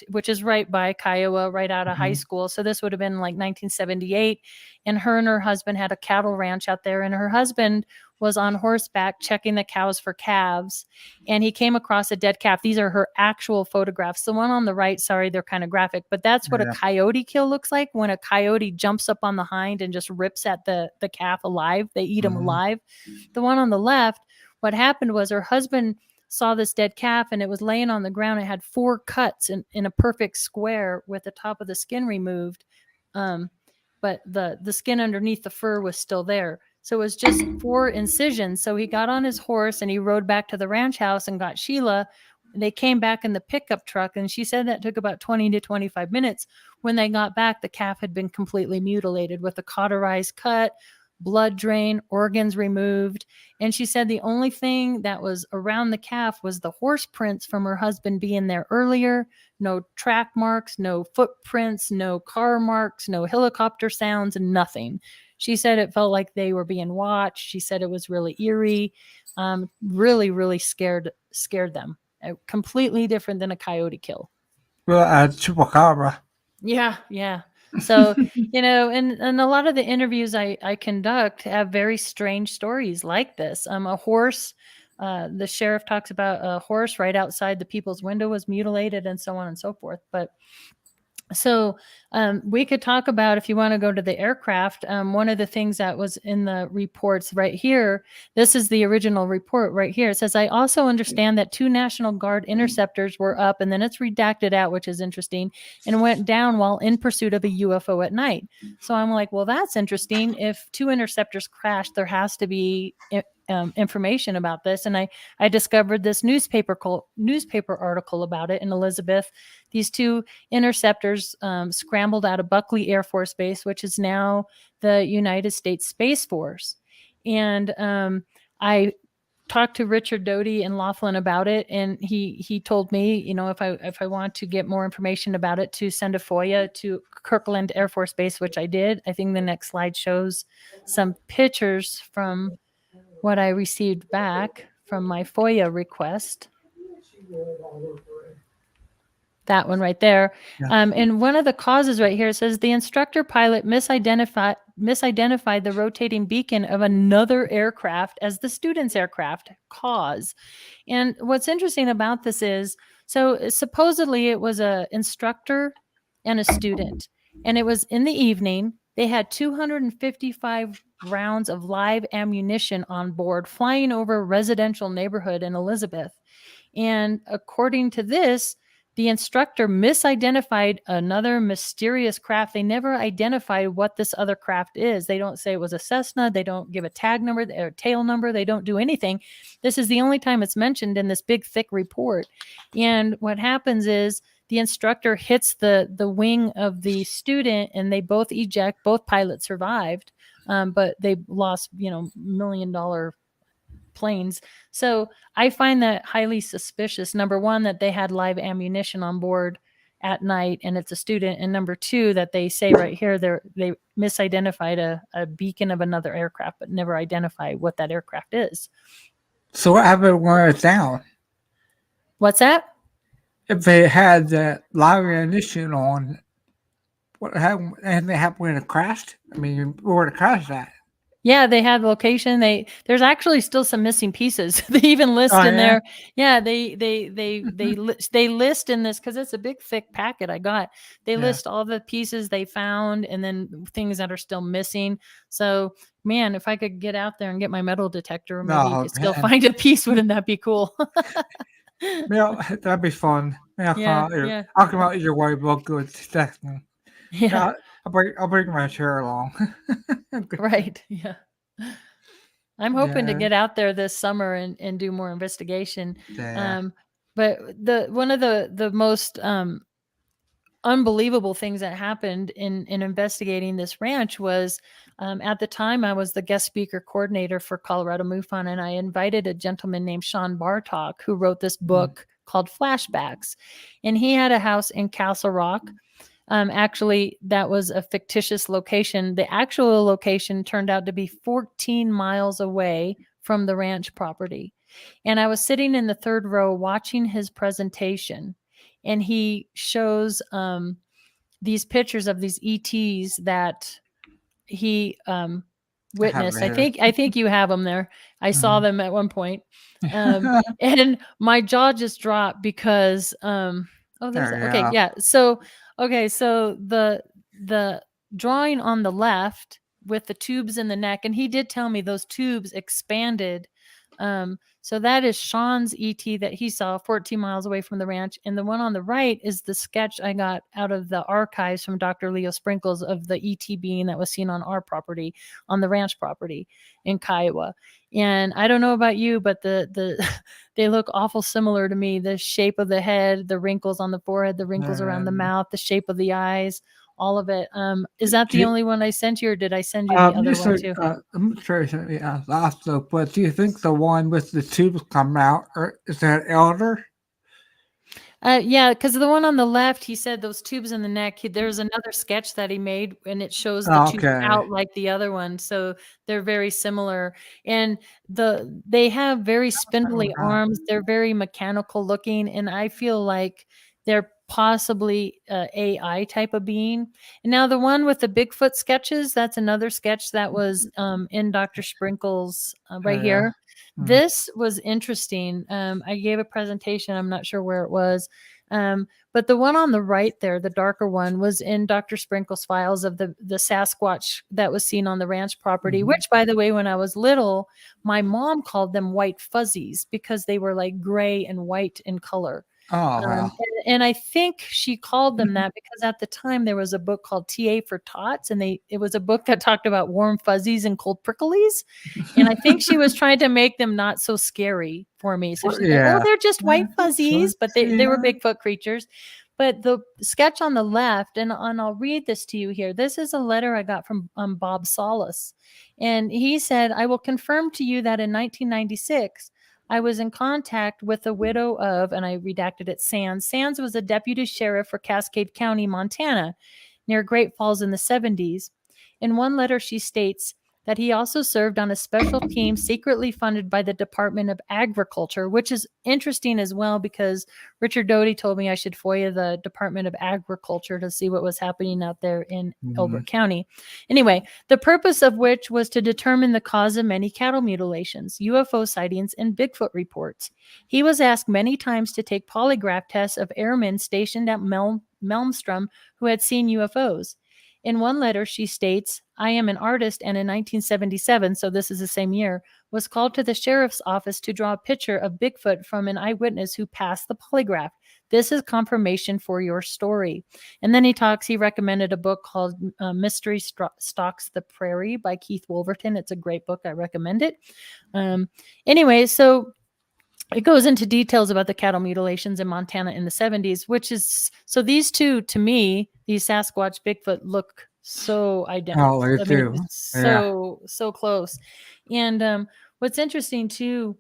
which is right by Kiowa, right out of high school. So this would have been like 1978. And her husband had a cattle ranch out there. And her husband was on horseback checking the cows for calves. And he came across a dead calf. These are her actual photographs. The one on the right, sorry, they're kind of graphic, but that's what a coyote kill looks like. When a coyote jumps up on the hind and just rips at the calf alive. They eat him alive. The one on the left, what happened was her husband saw this dead calf, and it was laying on the ground. It had 4 cuts in a perfect square with the top of the skin removed. But the skin underneath the fur was still there. So it was just 4 incisions. So he got on his horse and he rode back to the ranch house and got Sheila. They came back in the pickup truck, and she said that took about 20 to 25 minutes. When they got back, the calf had been completely mutilated with a cauterized cut, blood drain, organs removed. And she said the only thing that was around the calf was the horse prints from her husband being there earlier. No track marks, no footprints, no car marks, no helicopter sounds, nothing. She said it felt like they were being watched. She said it was really eerie, really, really scared them. Completely different than a coyote kill. Well, chupacabra. Yeah. So, and a lot of the interviews I conduct have very strange stories like this. A horse, the sheriff talks about a horse right outside the people's window was mutilated, and so on and so forth. But so we could talk about, if you want to go to the aircraft, one of the things that was in the reports right here, this is the original report right here. It says, I also understand that 2 National Guard interceptors were up, and then it's redacted out, which is interesting, and went down while in pursuit of a UFO at night. So I'm like, well, that's interesting. If 2 interceptors crashed, there has to be information about this. And I discovered this newspaper article about it in Elizabeth. These 2 interceptors scrambled out of Buckley Air Force Base, which is now the United States Space Force. And I talked to Richard Doty in Laughlin about it, and he told me, you know, if I want to get more information about it, to send a FOIA to Kirkland Air Force Base, which I did. I think the next slide shows some pictures from what I received back from my FOIA request. That one right there. Yeah. And one of the causes right here says the instructor pilot misidentified the rotating beacon of another aircraft as the student's aircraft cause. And what's interesting about this is, so supposedly it was a instructor and a student, and it was in the evening. They had 255 rounds of live ammunition on board, flying over a residential neighborhood in Elizabeth. And according to this, the instructor misidentified another mysterious craft. They never identified what this other craft is. They don't say it was a Cessna. They don't give a tag number or tail number. They don't do anything. This is the only time it's mentioned in this big, thick report. And what happens is the instructor hits the wing of the student, and they both eject. Both pilots survived, but they lost, you know, $1 million planes. So I find that highly suspicious. Number one, that they had live ammunition on board at night and it's a student. And number two, that they say right here, they misidentified a beacon of another aircraft, but never identify what that aircraft is. So what happened when it's down? What's that? If they had the live ammunition on, what happened? And they happened when it crashed? I mean, where it crashed at? Yeah, they had the location. There's actually still some missing pieces. They even list in there. Yeah, they list in this, because it's a big thick packet I got. They list all the pieces they found and then things that are still missing. So man, if I could get out there and get my metal detector, maybe you could still find a piece. Wouldn't that be cool? Yeah, that'd be fun. Yeah. I'll come out your way. We'll go texting. Yeah. I'll bring my chair along. Right. Yeah. I'm hoping to get out there this summer and do more investigation. Yeah. But one of the most unbelievable things that happened in investigating this ranch was, at the time I was the guest speaker coordinator for Colorado MUFON, and I invited a gentleman named Sean Bartok, who wrote this book called Flashbacks, and he had a house in Castle Rock. Actually, that was a fictitious location. The actual location turned out to be 14 miles away from the ranch property. And I was sitting in the third row watching his presentation, and he shows these pictures of these ETs that he witnessed. I think you have them there. I saw them at one point. And my jaw just dropped because So the drawing on the left with the tubes in the neck, and he did tell me those tubes expanded. So that is Sean's ET that he saw 14 miles away from the ranch. And the one on the right is the sketch I got out of the archives from Dr. Leo Sprinkles of the ET being that was seen on our property, on the ranch property in Kiowa. And I don't know about you, but they look awful similar to me. The shape of the head, the wrinkles on the forehead, the wrinkles around the mouth, the shape of the eyes, all of it. Is that the only one I sent you, or did I send you the other one too? I'm sure you sent me last though, but do you think the one with the tubes come out, or is that elder? Yeah, because the one on the left, he said those tubes in the neck. There's another sketch that he made, and it shows the tubes out like the other one. So they're very similar, and they have very spindly arms. They're very mechanical looking, and I feel like they're possibly AI type of being. And now the one with the Bigfoot sketches, that's another sketch that was in Dr. Sprinkles here. This was interesting. I gave a presentation. I'm not sure where it was. But the one on the right there, the darker one, was in Dr. Sprinkles' files of the Sasquatch that was seen on the ranch property, which, by the way, when I was little, my mom called them white fuzzies because they were like gray and white in color. Oh, wow. And I think she called them that because at the time there was a book called TA for Tots, and it was a book that talked about warm fuzzies and cold pricklies. And I think she was trying to make them not so scary for me. So she's like, oh, they're just white fuzzies, but they were Bigfoot creatures. But the sketch on the left, and I'll read this to you here. This is a letter I got from Bob Solis. And he said, I will confirm to you that in 1996, I was in contact with the widow of, and I redacted it, Sands. Sands was a deputy sheriff for Cascade County, Montana, near Great Falls in the 70s. In one letter, she states that he also served on a special team secretly funded by the Department of Agriculture, which is interesting as well because Richard Doty told me I should FOIA the Department of Agriculture to see what was happening out there in Elbert County. Anyway, the purpose of which was to determine the cause of many cattle mutilations, UFO sightings, and Bigfoot reports. He was asked many times to take polygraph tests of airmen stationed at Malmstrom who had seen UFOs. In one letter, she states, I am an artist and in 1977, so this is the same year, was called to the sheriff's office to draw a picture of Bigfoot from an eyewitness who passed the polygraph. This is confirmation for your story. And then he recommended a book called Mystery Stalks the Prairie by Keith Wolverton. It's a great book. I recommend it. Anyway, so it goes into details about the cattle mutilations in Montana in the 70s, which is, so these two, to me, these Sasquatch Bigfoot look so identical. Oh, they do. So close. And what's interesting too,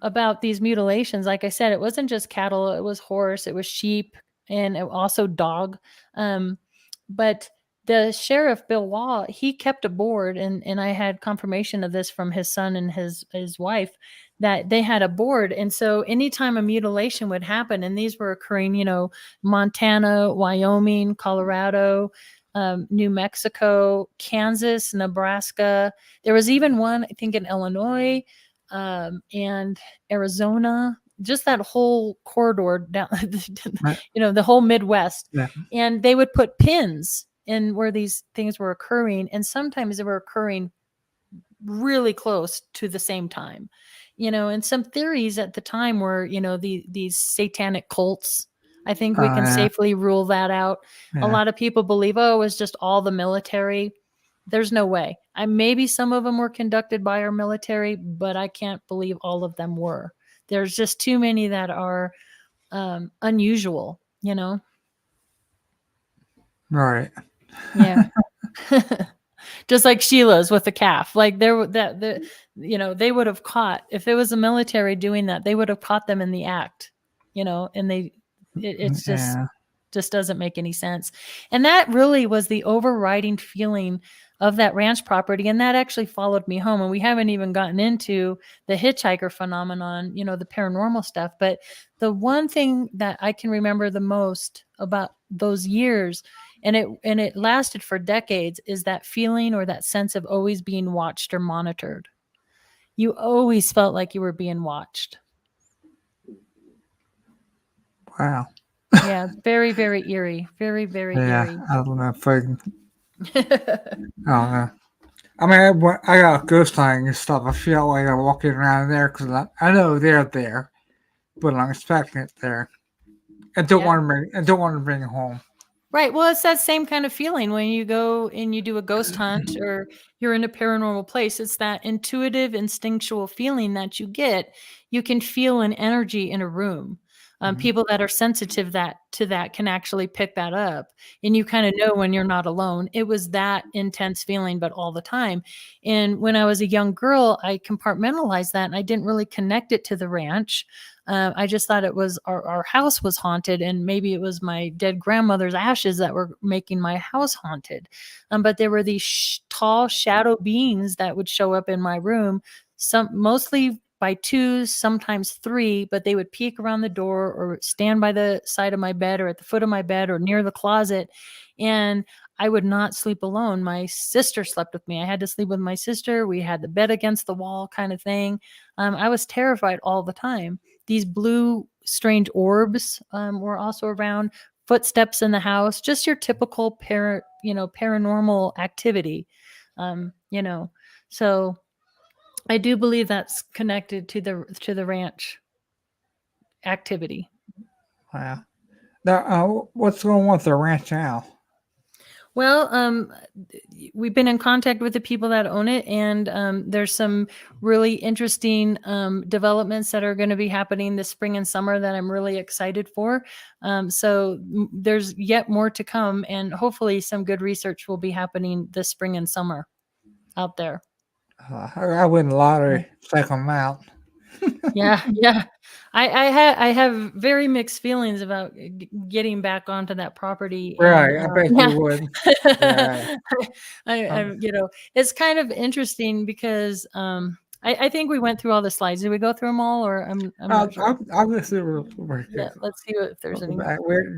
about these mutilations, like I said, it wasn't just cattle, it was horse, it was sheep, and also dog. But the sheriff, Bill Wall, he kept a board, and I had confirmation of this from his son and his wife, that they had a board. And so anytime a mutilation would happen, and these were occurring, Montana, Wyoming, Colorado, New Mexico, Kansas, Nebraska. There was even one, I think, in Illinois and Arizona, just that whole corridor down, the whole Midwest. Yeah. And they would put pins in where these things were occurring. And sometimes they were occurring really close to the same time. And some theories at the time were, these satanic cults. I think we can safely rule that out. A lot of people believe, it was just all the military. There's no way. Maybe some of them were conducted by our military, but I can't believe all of them were. There's just too many that are unusual, Right. Yeah. Just like Sheila's with the calf. Like they would have caught, if there was a military doing that, they would have caught them in the act, and it's just doesn't make any sense. And that really was the overriding feeling of that ranch property. And that actually followed me home. And we haven't even gotten into the hitchhiker phenomenon, the paranormal stuff. But the one thing that I can remember the most about those years, and it lasted for decades, is that feeling or that sense of always being watched or monitored. You always felt like you were being watched. Wow. Yeah, very, very eerie. Very, very eerie. I don't know if I don't know. I mean, I got ghost hunting and stuff. I feel like I'm walking around there because I know they're there, but I'm expecting it there. I don't want to bring it home. Right. Well, it's that same kind of feeling when you go and you do a ghost hunt or you're in a paranormal place. It's that intuitive, instinctual feeling that you get. You can feel an energy in a room. People that are sensitive to that can actually pick that up, and you kind of know when you're not alone. It was that intense feeling, but all the time. And when I was a young girl, I compartmentalized that, and I didn't really connect it to the ranch. I just thought it was our house was haunted, and maybe it was my dead grandmother's ashes that were making my house haunted. But there were these tall shadow beings that would show up in my room, mostly by twos, sometimes three, but they would peek around the door or stand by the side of my bed or at the foot of my bed or near the closet. And I would not sleep alone. My sister slept with me. I had to sleep with my sister. We had the bed against the wall kind of thing. I was terrified all the time. These blue strange orbs were also around, footsteps in the house, just your typical paranormal activity, so I do believe that's connected to the ranch activity. Wow. Now, what's going on with the ranch now? Well, we've been in contact with the people that own it, and there's some really interesting developments that are going to be happening this spring and summer that I'm really excited for. So there's yet more to come, and hopefully some good research will be happening this spring and summer out there. I win the lottery, check them out. Yeah. I have very mixed feelings about getting back onto that property. Right, And I bet yeah. you would. Yeah. It's kind of interesting because I think we went through all the slides. Did we go through them all, or I'm not sure. I'll just see real Yeah, quick. let's see if there's any.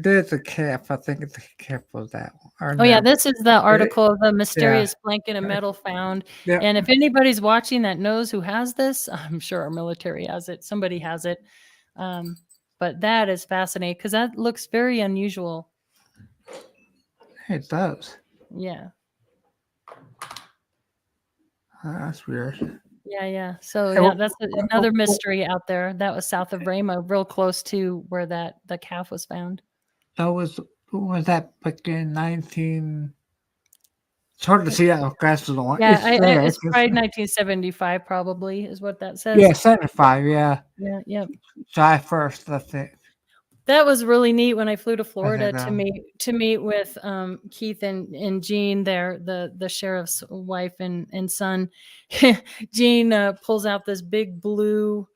There's a calf. I think it's a calf was that one. Oh yeah, this is the article of the Yeah. mysterious blanket of metal found. Yeah. And if anybody's watching that knows who has this, I'm sure our military has it. Somebody has it. But that is fascinating because that looks very unusual. It does. Yeah. That's weird. Yeah. So Hey, yeah, that's another mystery out there. That was south of Rama, real close to where the calf was found. That was that back in 19? It's hard to see out glasses on. Yeah, it's probably 1975, probably is what that says. Yeah, 75. Yeah. Yeah. Yep. July 1st. That's it. That was really neat when I flew to Florida to meet with Keith and Jean there, the sheriff's wife and son. Jean pulls out this big blue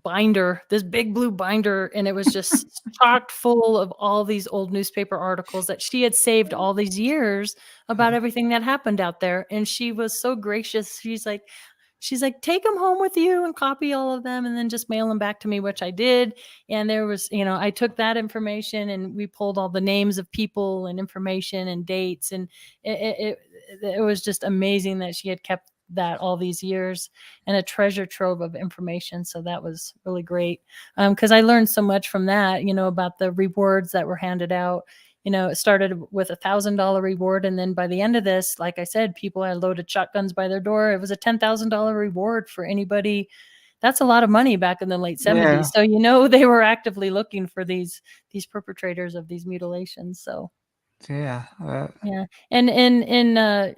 binder, this big blue binder, and it was just chocked full of all these old newspaper articles that she had saved all these years about everything that happened out there. And she was so gracious. She's like, take them home with you and copy all of them and then just mail them back to me, which I did. And there was, I took that information and we pulled all the names of people and information and dates. And it was just amazing that she had kept that all these years, and a treasure trove of information. So that was really great. Because I learned so much from that, about the rewards that were handed out. It started with $1,000 reward. And then by the end of this, like I said, people had loaded shotguns by their door. It was a $10,000 reward for anybody. That's a lot of money back in the late 70s. So, they were actively looking for these perpetrators of these mutilations. So, yeah. And in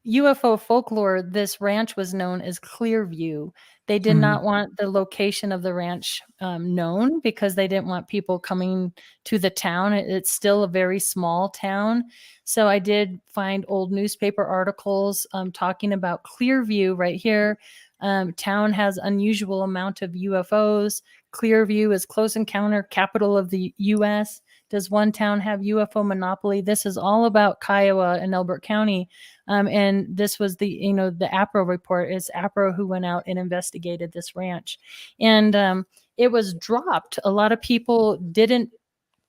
UFO folklore, this ranch was known as Clearview. They did not want the location of the ranch known because they didn't want people coming to the town. It's still a very small town. So I did find old newspaper articles talking about Clearview right here. Town has unusual amount of UFOs. Clearview is close encounter capital of the U.S. Does one town have UFO monopoly? This is all about Kiowa and Elbert County. And this was the APRO report. It's APRO who went out and investigated this ranch. And it was dropped. A lot of people didn't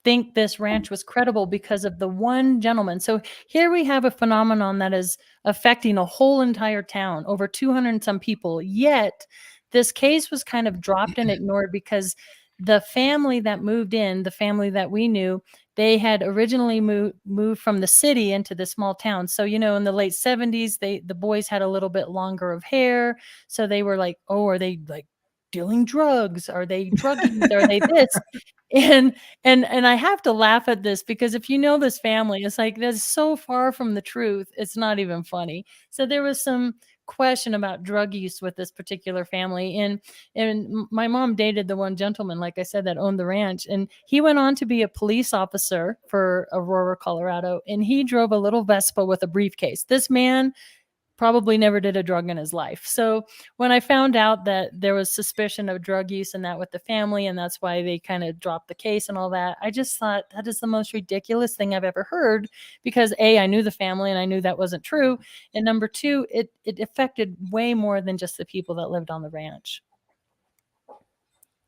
think this ranch was credible because of the one gentleman. So here we have a phenomenon that is affecting a whole entire town, over 200 and some people. Yet this case was kind of dropped and ignored because the family that moved in, the family that we knew, they had originally moved from the city into the small town. So, in the late 70s, the boys had a little bit longer of hair. So they were like, oh, are they like dealing drugs? Are they druggies? Are they this? And I have to laugh at this because if you know this family, it's like that's so far from the truth. It's not even funny. So there was some question about drug use with this particular family, and my mom dated the one gentleman, like I said, that owned the ranch, and he went on to be a police officer for Aurora, Colorado, and he drove a little Vespa with a briefcase. This man probably never did a drug in his life. So when I found out that there was suspicion of drug use and that with the family, and that's why they kind of dropped the case and all that, I just thought that is the most ridiculous thing I've ever heard because A, I knew the family and I knew that wasn't true. And number two, it affected way more than just the people that lived on the ranch.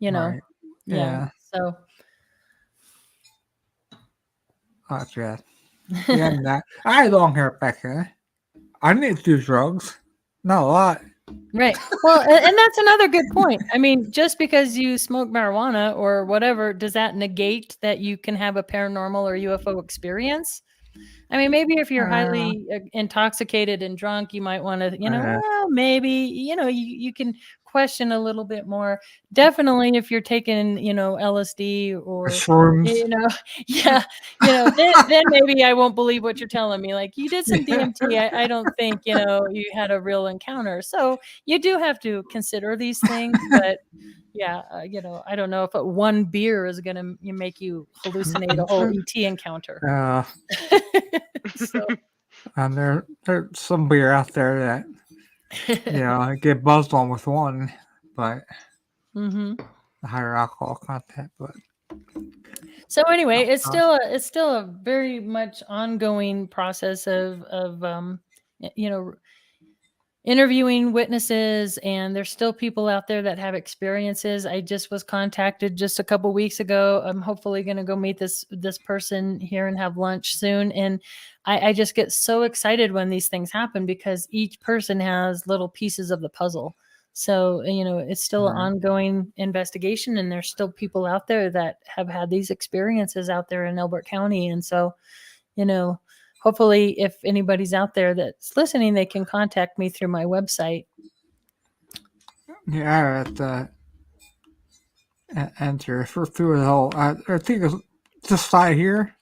Right. Yeah. So. Oh, yeah. Yeah, I had long hair back then. I didn't do drugs. Not a lot. Right. Well, and that's another good point. I mean, just because you smoke marijuana or whatever, does that negate that you can have a paranormal or UFO experience? I mean, maybe if you're highly intoxicated and drunk, you might want to, well, maybe, you can question a little bit more. Definitely if you're taking, LSD or shrooms. Then maybe I won't believe what you're telling me. Like you did some DMT. I don't think, you had a real encounter. So you do have to consider these things, but yeah, I don't know if one beer is going to make you hallucinate a whole ET encounter. So, and there's some beer out there I get buzzed on with one, but Mm-hmm. the higher alcohol content. But So anyway, it's still a very much ongoing process of interviewing witnesses, and there's still people out there that have experiences. I just was contacted just a couple weeks ago. I'm hopefully going to go meet this person here and have lunch soon. And I just get so excited when these things happen because each person has little pieces of the puzzle. So, it's still an ongoing investigation, and there's still people out there that have had these experiences out there in Elbert County. And so, hopefully if anybody's out there that's listening, they can contact me through my website. Yeah, at the enter through the whole. I think it's this side here.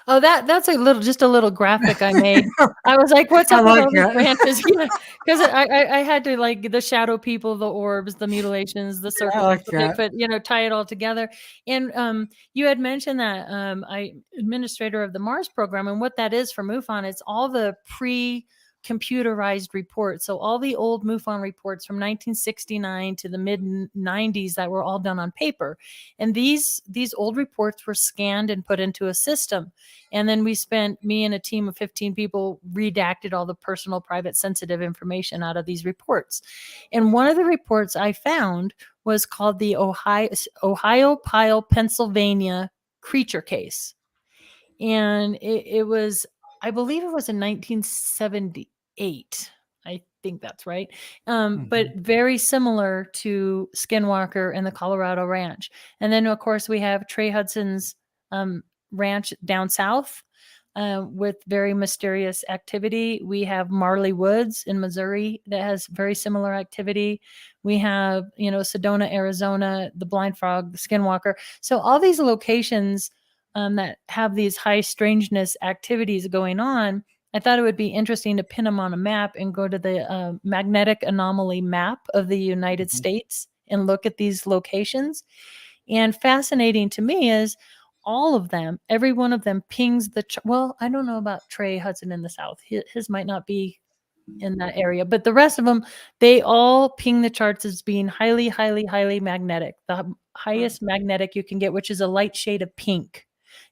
Oh, that's just a little graphic I made. I was like, what's up with all these branches? Because I had to, like, the shadow people, the orbs, the mutilations, the circles, the Bigfoot, tie it all together. And you had mentioned that I administrator of the Mars program, and what that is for MUFON, it's all the computerized reports. So all the old MUFON reports from 1969 to the mid 90s that were all done on paper. And these old reports were scanned and put into a system. And then me and a team of 15 people redacted all the personal, private, sensitive information out of these reports. And one of the reports I found was called the Ohio Pile, Pennsylvania creature case. And it was, I believe it was in 1978. I think that's right. But very similar to Skinwalker and the Colorado Ranch. And then, of course, we have Trey Hudson's ranch down south with very mysterious activity. We have Marley Woods in Missouri that has very similar activity. We have, Sedona, Arizona, the Blind Frog, Skinwalker. So all these locations that have these high strangeness activities going on, I thought it would be interesting to pin them on a map and go to the magnetic anomaly map of the United States and look at these locations. And fascinating to me is all of them, every one of them pings well, I don't know about Trey Hudson in the South. His might not be in that area, but the rest of them, they all ping the charts as being highly, highly, highly magnetic. The highest magnetic you can get, which is a light shade of pink.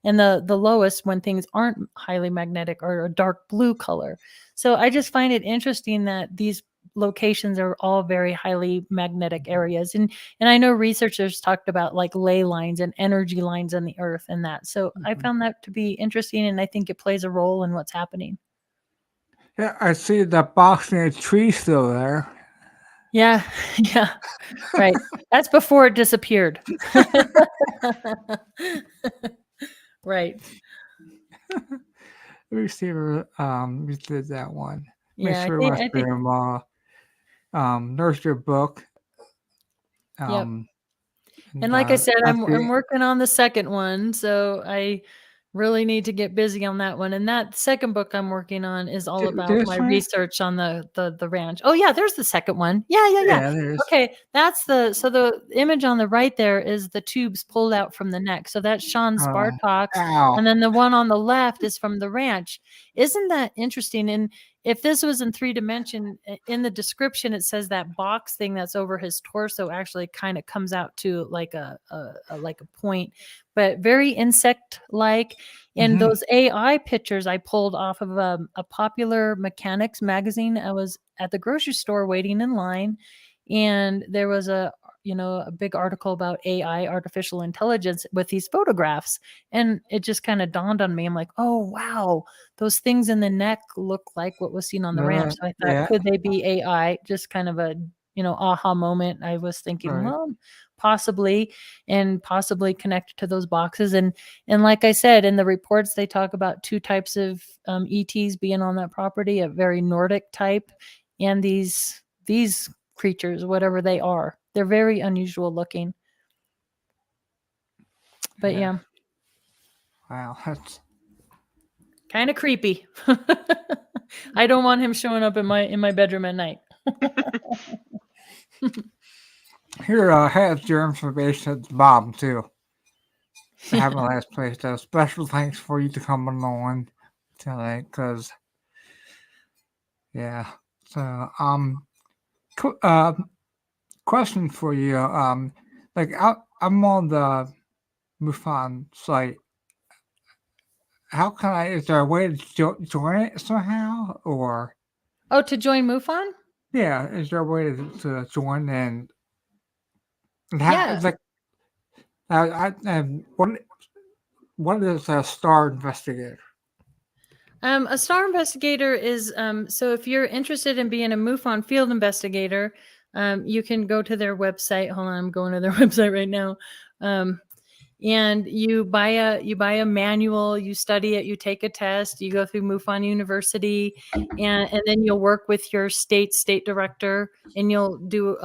And the lowest when things aren't highly magnetic are a dark blue color. So I just find it interesting that these locations are all very highly magnetic areas. And I know researchers talked about like ley lines and energy lines on the earth and that. So I found that to be interesting, and I think it plays a role in what's happening. Yeah, I see that box in a tree still there. Yeah, yeah, right. That's before it disappeared. Right. We did that one. Yeah, I think nurse your book. Yep. And like I said, I'm working on the second one, so I really need to get busy on that one. And that second book I'm working on is all about my research on the ranch. Oh yeah, there's the second one. Yeah. Okay, that's so the image on the right there is the tubes pulled out from the neck. So that's Sean Spartak's, and then the one on the left is from the ranch. Isn't that interesting? And if this was in 3 dimension, in the description it says that box thing that's over his torso actually kind of comes out to like a point, but very insect-like. And those AI pictures I pulled off of a popular mechanics magazine. I was at the grocery store waiting in line, and there was a big article about AI, artificial intelligence, with these photographs. And it just kind of dawned on me. I'm like, oh, wow, those things in the neck look like what was seen on the ranch. So I thought, could they be AI? Just kind of a, aha moment. I was thinking, well, possibly connected to those boxes. And like I said, in the reports, they talk about 2 types of ETs being on that property, a very Nordic type, and these creatures, whatever they are. They're very unusual looking. But yeah. Wow, that's kind of creepy. I don't want him showing up in my bedroom at night. Here has your information at the bottom too. I have my last place. So special thanks for you to come along tonight, because So, question for you. Like I'm on the MUFON site. How can I? Is there a way to join it somehow, or? Oh, to join MUFON? Yeah, is there a way to join and how? Yeah. Like, and what is a star investigator? A star investigator is so if you're interested in being a MUFON field investigator, you can go to their website. Hold on, I'm going to their website right now. And you buy a manual, you study it, you take a test, you go through MUFON University, and then you'll work with your state director, and you'll do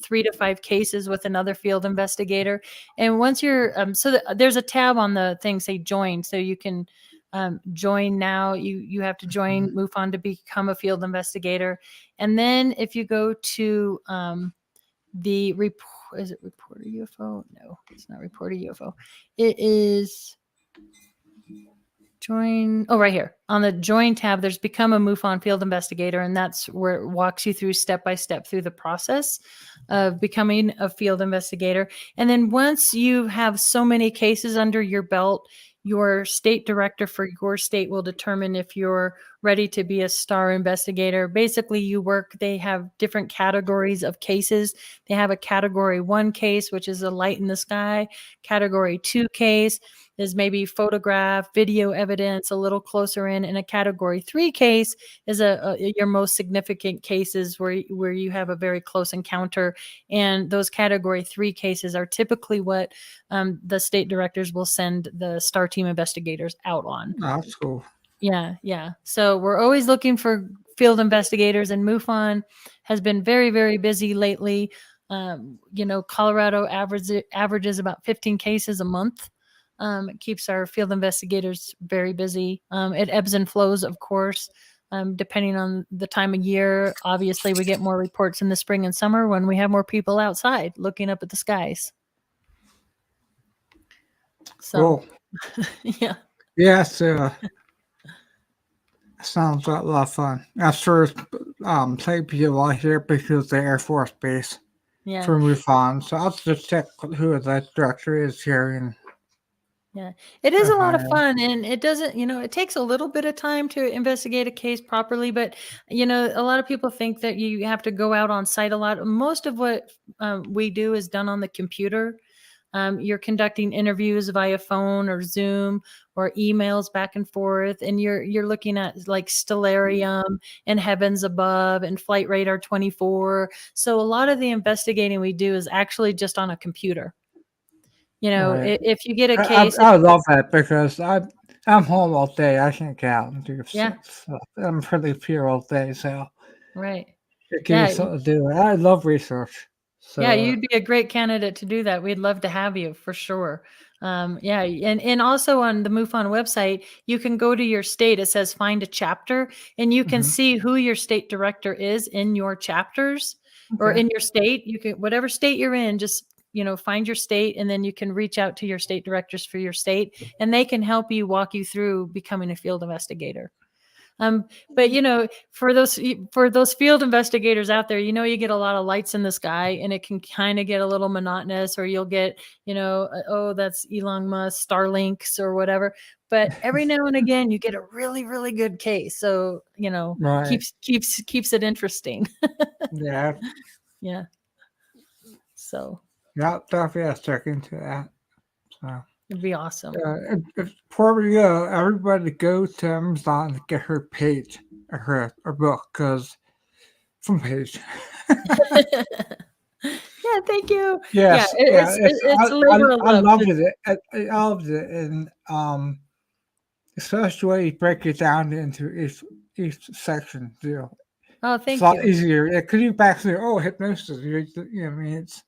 3 to 5 cases with another field investigator. And once you're there's a tab on the thing say join, so you can join now. You have to join MUFON to become a field investigator, and then if you go to the report. Is it Reporter UFO? No, it's not Reporter UFO. It is join. Oh, right here on the join tab, there's become a MUFON field investigator, and that's where it walks you through step by step through the process of becoming a field investigator. And then once you have so many cases under your belt, your state director for your state will determine if you're ready to be a star investigator. Basically, they have different categories of cases. They have a category 1 case, which is a light in the sky. Category 2 case is maybe photograph, video evidence, a little closer in. And a category 3 case is your most significant cases where you have a very close encounter. And those category 3 cases are typically what the state directors will send the star team investigators out on. Oh, that's cool. Yeah. So we're always looking for field investigators, and MUFON has been very, very busy lately. Colorado averages about 15 cases a month. It keeps our field investigators very busy. It ebbs and flows, of course, depending on the time of year. Obviously, we get more reports in the spring and summer when we have more people outside looking up at the skies. So, cool. yeah. Yeah, so sounds like a lot of fun. I'm sure take people out here because the Air Force Base for MUFON. So I'll just check who the director is here. And yeah, it is a lot of fun, and it doesn't, it takes a little bit of time to investigate a case properly, but, a lot of people think that you have to go out on site a lot. Most of what we do is done on the computer. You're conducting interviews via phone or Zoom or emails back and forth, and you're looking at like Stellarium and Heavens Above and Flight Radar 24. So a lot of the investigating we do is actually just on a computer. right. If you get a case, I love that because I'm home all day. I can't get out and do stuff. I'm pretty pure all day, so right. it gives me something to do. I love research. So, yeah, you'd be a great candidate to do that. We'd love to have you for sure. And also on the MUFON website, you can go to your state. It says find a chapter, and you can see who your state director is in your chapters or in your state. You can, whatever state you're in, just find your state, and then you can reach out to your state directors for your state, and they can help you walk you through becoming a field investigator. But for those field investigators out there, you get a lot of lights in the sky, and it can kind of get a little monotonous, or you'll get, oh, that's Elon Musk, Starlinks or whatever. But every now and again, you get a really, really good case. So, keeps it interesting. yeah. Yeah. So. Yeah, definitely have to check into that. So. It'd be awesome. Before we go, everybody go to Amazon to get her page, her book, because from Paige. Yeah, thank you. Yes, it's labor of love. I loved it. I loved it, and especially when you break it down into each section. Oh, thank you. It's a lot easier. It could you back to hypnosis. I mean, it's.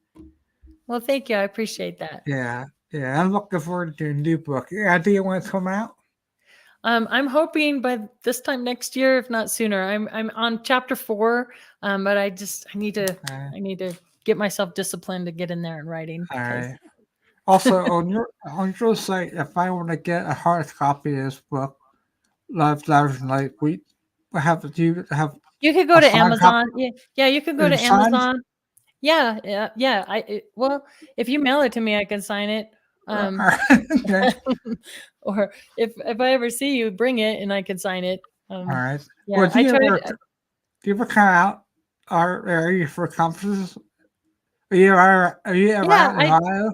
Well, thank you. I appreciate that. Yeah. Yeah, I'm looking forward to your new book. Idea when it's coming out? I'm hoping by this time next year, if not sooner. I'm on chapter 4, but I need to get myself disciplined to get in there and writing. All right. Also, on your site, if I want to get a hard copy of this book, Live and Light Week, do you have You could go a to signed copy? Amazon. Yeah, you could go to Is it signed? Amazon. Yeah. Well, if you mail it to me, I can sign it. Okay. Or if I ever see you, bring it and I can sign it. All right. Yeah, Well, I tried. do you ever come out our area for conferences? Are you ever Yeah, out in Ohio?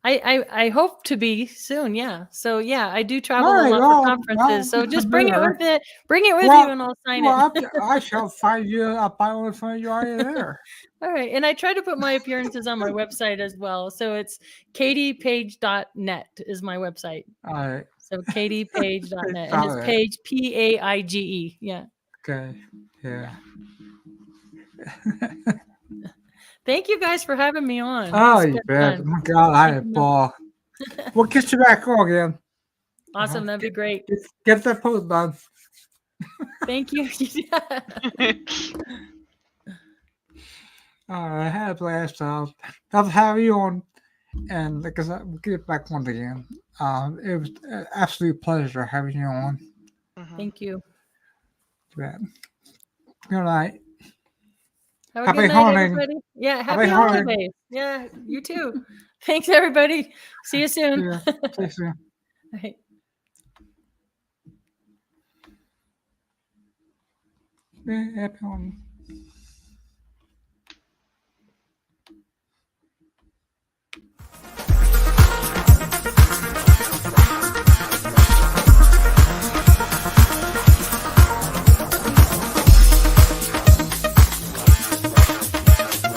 I hope to be soon. Yeah. So yeah, I do All travel a right. lot for Well, conferences. So we just can be bring it there. with it. Bring it with you, and I'll sign it. I shall find you. I'll buy one for you while you're there. All right. And I try to put my appearances on my website as well. So it's katiepage.net is my website. All right. So katiepage.net. And it's Got it. Paige, Paige. Yeah. Okay. Yeah. Thank you guys for having me on. Oh, It's you been bet. fun. Oh my God, I had a Thank you. ball. We'll get you back on again. Awesome. That'd be great. Get that post done. Thank you. I had a blast. Love having you on. And like I said, we'll get back on again. It was an absolute pleasure having you on. Thank you. Yeah. Good night. Have a Happy good night, hunting. everybody. Yeah, Happy happy hunting. holidays. Yeah, you too. Thanks, everybody. See you soon. Yeah. See you soon. All right. Yeah, happy hunting.